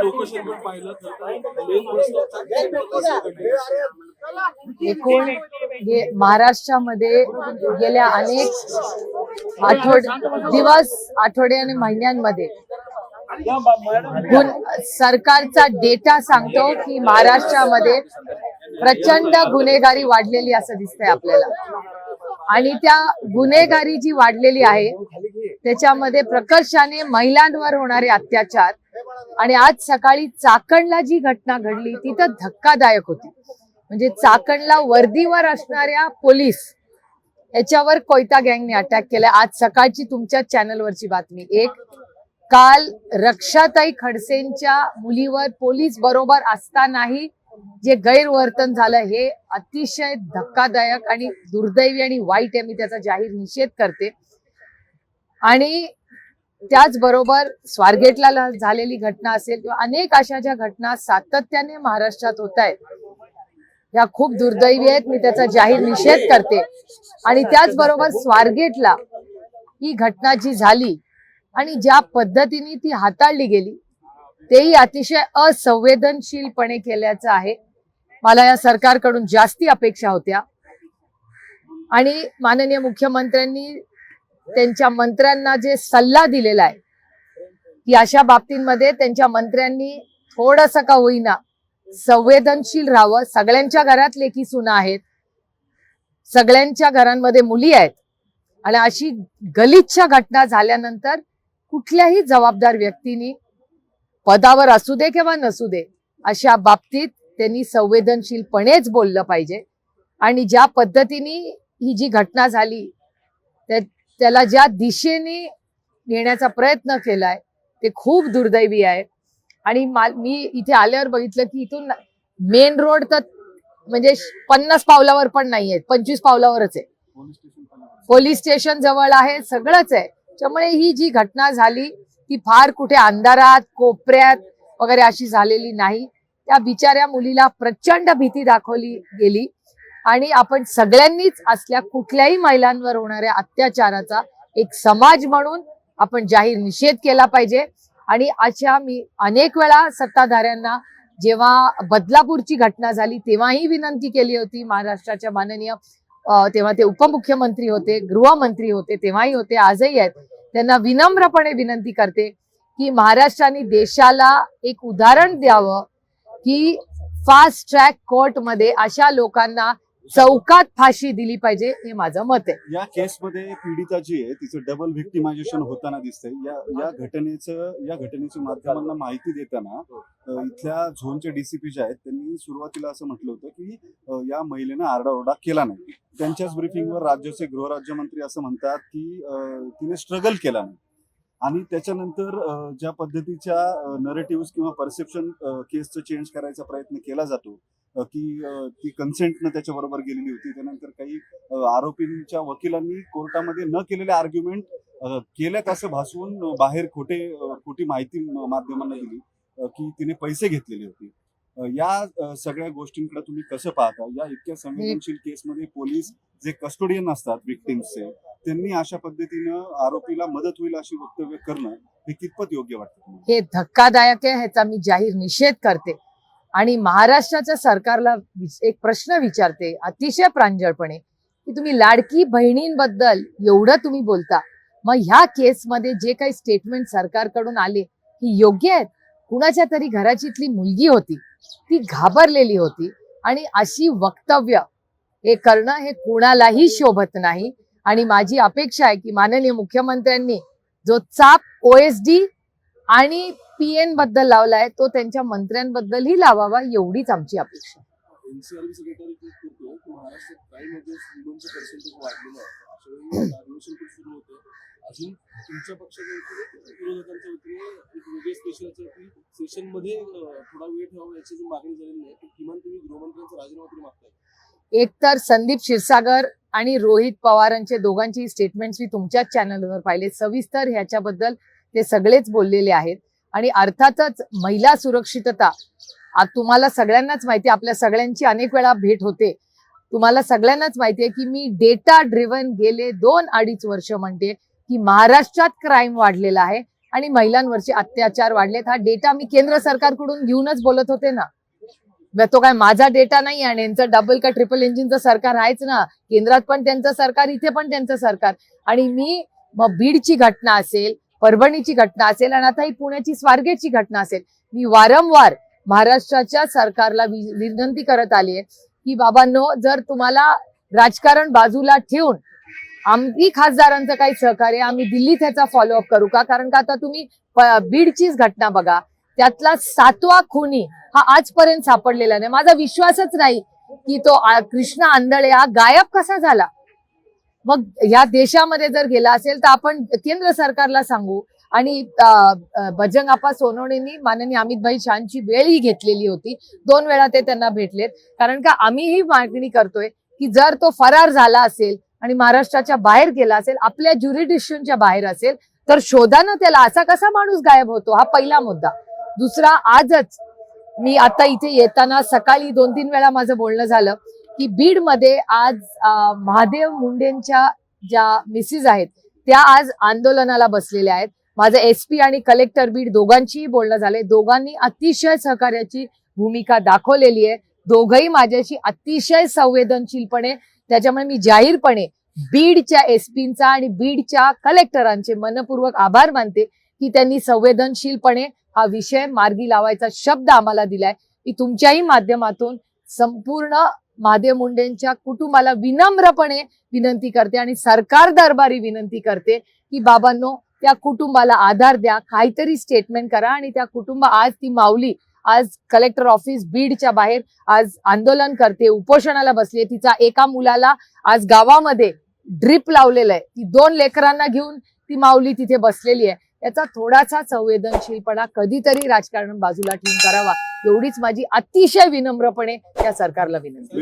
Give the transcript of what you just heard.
Location पण पाहिलं एकूण महाराष्ट्रामध्ये गेल्या अनेक आठवडे आणि महिन्यांमध्ये सरकारचा डेटा सांगतो की महाराष्ट्रामध्ये प्रचंड गुन्हेगारी वाढलेली असं दिसतंय आपल्याला। आणि त्या गुन्हेगारी जी वाढलेली आहे त्याच्यामध्ये प्रकर्षाने महिलांवर होणारे अत्याचार आणि आज सकाळी चाकणला जी घटना घडली ती तर धक्कादायक होती। म्हणजे चाकणला वर्दीवर असणाऱ्या पोलीस याच्यावर कोयता गँगने अटॅक केला। आज सकाळची तुमच्या चॅनलवरची बातमी एक, काल रक्षाताई खडसेंच्या मुलीवर पोलीस बरोबर असतानाही जे गैरवर्तन झालं हे अतिशय धक्कादायक आणि दुर्दैवी आणि वाईट आहे। मी त्याचा जाहीर निषेध करते। आणि त्याचबरोबर स्वारगेटला झालेली घटना असेल किंवा अनेक अशा ज्या घटना सातत्याने महाराष्ट्रात होत आहेत या खूप दुर्दैवी आहेत। मी त्याचा जाहीर निषेध करते। आणि त्याचबरोबर स्वारगेटला ही घटना जी झाली आणि ज्या पद्धतीने ती हाताळली गेली तेही अतिशय असंवेदनशीलपणे केल्याचं आहे। मला या सरकारकडून जास्ती अपेक्षा होत्या आणि माननीय मुख्यमंत्र्यांनी त्यांच्या मंत्र्यांना जे सल्ला दिलेला आहे की अशा बाबतींमध्ये त्यांच्या मंत्र्यांनी थोडंसं का होईना संवेदनशील राहावं। सगळ्यांच्या घरात लेकी सुना आहेत, सगळ्यांच्या घरांमध्ये मुली आहेत आणि अशी गलिच्छ घटना झाल्यानंतर कुठल्याही जबाबदार व्यक्तीने पदावर असू दे किंवा नसू दे अशा बाबतीत त्यांनी संवेदनशीलपणेच बोललं पाहिजे। आणि ज्या पद्धतीने ही जी घटना झाली त्याला ज्या दिशेने नेण्याचा प्रयत्न केलाय ते खूप दुर्दैवी आहे। आणि मी इथे आल्यावर बघितलं की इथून मेन रोड तर म्हणजे 50 पावलावर पण नाहीये, 25 पावलावरच आहे। पोलीस स्टेशन जवळ आहे, सगळंच आहे। त्यामुळे ही जी घटना झाली ती फार कुठे अंधारात कोपऱ्यात वगैरे अशी झालेली नाही। त्या बिचाऱ्या मुलीला प्रचंड भीती दाखवली गेली आणि आपण सगळ्यांनीच असल्या कुठल्याही महिलांवर होणाऱ्या अत्याचाराचा एक समाज म्हणून आपण जाहीर निषेध केला पाहिजे। आणि अशा मी अनेक वेळा सत्ताधाऱ्यांना जेव्हा बदलापूरची घटना झाली तेव्हाही विनंती केली होती महाराष्ट्राच्या माननीय तेव्हा ते उपमुख्यमंत्री होते, गृहमंत्री होते, तेव्हाही होते, आजही आहेत। त्यांना विनम्रपणे विनंती करते की महाराष्ट्राने देशाला एक उदाहरण द्यावं की फास्ट ट्रॅक कोर्टमध्ये अशा लोकांना चौकात फाशी दिली पाहिजे, हे माझं मत आहे। या केसमध्ये पीडिता जी आहे तिचं डबल व्हिक्टिमायझेशन होताना दिसतंय। या घटनेची माध्यमांना माहिती देताना इथल्या झोनचे डीसीपी जे आहेत त्यांनी सुरुवातीला असं म्हटलं होतं की या महिलेनं आरडाओरडा केला नाही। त्यांच्याच ब्रीफिंगवर राज्याचे गृहराज्यमंत्री असं म्हणतात की तिने स्ट्रगल केला नाही। आणि त्याच्यानंतर ज्या पद्धतीच्या नरेटिव्ह किंवा परसेप्शन केसचं चेंज करायचा प्रयत्न केला जातो की ती कन्सेंटनं त्याच्याबरोबर गेलेली होती, त्यानंतर काही आरोपींच्या वकिलांनी कोर्टामध्ये न केलेले आर्ग्युमेंट केल्यात असं भासवून बाहेर खोटी माहिती माध्यमांना दिली की तिने पैसे घेतलेले होते। या सगळ्या गोष्टींकडे तुम्ही कसं पाहता? या इतक्या संवेदनशील केसमध्ये पोलीस जे कस्टोडियन असतात विक्टिम्सचे त्यांनी अशा पद्धतीनं आरोपीला मदत होईल अशी वक्तव्य करणं हे कितपत योग्य वाटतं? हे धक्कादायक आहे, ह्याचा मी जाहीर निषेध करते। आणि महाराष्ट्राच्या सरकारला एक प्रश्न विचारते अतिशय प्रांजळपणे की तुम्ही लाडकी बहिणींबद्दल एवढं तुम्ही बोलता, मग ह्या केसमध्ये जे काही स्टेटमेंट सरकारकडून आले ही योग्य आहेत? कुणाच्या तरी घराचीतली मुलगी होती, ती घाबरलेली होती आणि अशी वक्तव्य हे करणं हे कुणालाही शोभत नाही। आणि माझी अपेक्षा आहे की माननीय मुख्यमंत्र्यांनी जो चाप OSD आणि PN बद्दल लावलाय तो त्यांच्या मंत्र्यांबद्दलही लावावा, एवढीच आमची अपेक्षा। अजून तुमच्या पक्षाच्या विरोधकांच्या वतीने सेशन मध्ये थोडा वेळ ठेवावा याची जी मागणी झालेली आहे, किमान तुम्ही गृहमंत्र्यांचा राजीनामा तरी मागताय। एक तर संदीप क्षीरसागर आणि रोहित पवारांचे दोघांची स्टेटमेंट्स मी तुमच्याच चॅनलवर पाहिले, सविस्तर ह्याच्याबद्दल ते सगळेच बोललेले आहेत। आणि अर्थातच महिला सुरक्षितता तुम्हाला सगळ्यांनाच माहिती, आपल्या सगळ्यांची अनेक वेळा भेट होते, तुम्हाला सगळ्यांनाच माहिती आहे की मी डेटा ड्रिव्हन गेले 2-2.5 वर्ष म्हणते की महाराष्ट्रात क्राईम वाढलेला आहे आणि महिलांवरचे अत्याचार वाढलेत. हा डेटा मी केंद्र सरकारकडून घेऊनच बोलत होते ना. तो काय माझा डेटा नाही आणि यांचं डबल का ट्रिपल इंजिनचं सरकार आहेच ना. केंद्रात पण त्यांचं सरकार, इथे पण त्यांचं सरकार. आणि मी मग बीडची घटना असेल, परभणीची घटना असेल आणि आता ही पुण्याची स्वारगेटची घटना असेल, मी वारंवार महाराष्ट्राच्या सरकारला विनंती करत आली आहे की बाबांनो, जर तुम्हाला राजकारण बाजूला ठेवून आम्ही खासदारांचं काही सहकार्य, आम्ही दिल्लीत ह्याचा फॉलोअप करू का? कारण का आता तुम्ही बीडचीच घटना बघा, त्यातला 7वा खुनी हा आजपर्यंत सापडलेला नाही. माझा विश्वासच नाही की तो कृष्णा आंधळे हा गायब कसा झाला. मग या देशामध्ये जर गेला असेल तर आपण केंद्र सरकारला सांगू. आणि बजरंग अप्पा सोनवणेंनी माननीय अमितभाई शाहची वेळही घेतलेली होती. 2 वेळा ते त्यांना भेटलेत. कारण का आम्ही ही मागणी करतोय की जर तो फरार झाला असेल आणि महाराष्ट्राच्या बाहेर गेला असेल, आपल्या ज्युरिडिक्शनच्या बाहेर असेल, तर शोधानं त्याला. असा कसा माणूस गायब होतो, हा पहिला मुद्दा. दुसरा, आजच मी आता इथे येताना सकाळी 2-3 वेळा माझं बोलणं झालं की बीडमध्ये आज महादेव मुंडेंच्या ज्या मिसेस आहेत त्या आज आंदोलनाला बसलेल्या आहेत. माझं SP आणि कलेक्टर बीड दोघांचीही बोलणं झालंय. दोघांनी अतिशय सहकार्याची भूमिका दाखवलेली आहे. दोघंही माझ्याशी अतिशय संवेदनशीलपणे, त्याच्यामुळे मी जाहीरपणे बीडच्या SPंचा आणि बीडच्या कलेक्टरांचे मनपूर्वक आभार मानते की त्यांनी संवेदनशीलपणे हा विषय मार्गी लावायचा शब्द आम्हाला दिलाय. की तुमच्याही माध्यमातून संपूर्ण महादेव मुंडेंच्या कुटुंबाला विनम्रपणे विनंती करते आणि सरकार दरबारी विनंती करते की बाबांनो, त्या कुटुंबाला आधार द्या, काहीतरी स्टेटमेंट करा. आणि त्या कुटुंब आज ती माऊली आज कलेक्टर ऑफिस बीडच्या बाहेर आज आंदोलन करते, उपोषणाला बसली. तिचा एका मुलाला आज गावामध्ये ड्रिप लावलेलं आहे. ती 2 लेकरांना घेऊन ती माऊली तिथे बसलेली आहे. याचा थोडासा संवेदनशीलपणा कधीतरी राजकारण बाजूला ठेवून करावा, एवढीच माझी अतिशय विनम्रपणे त्या सरकारला विनंती.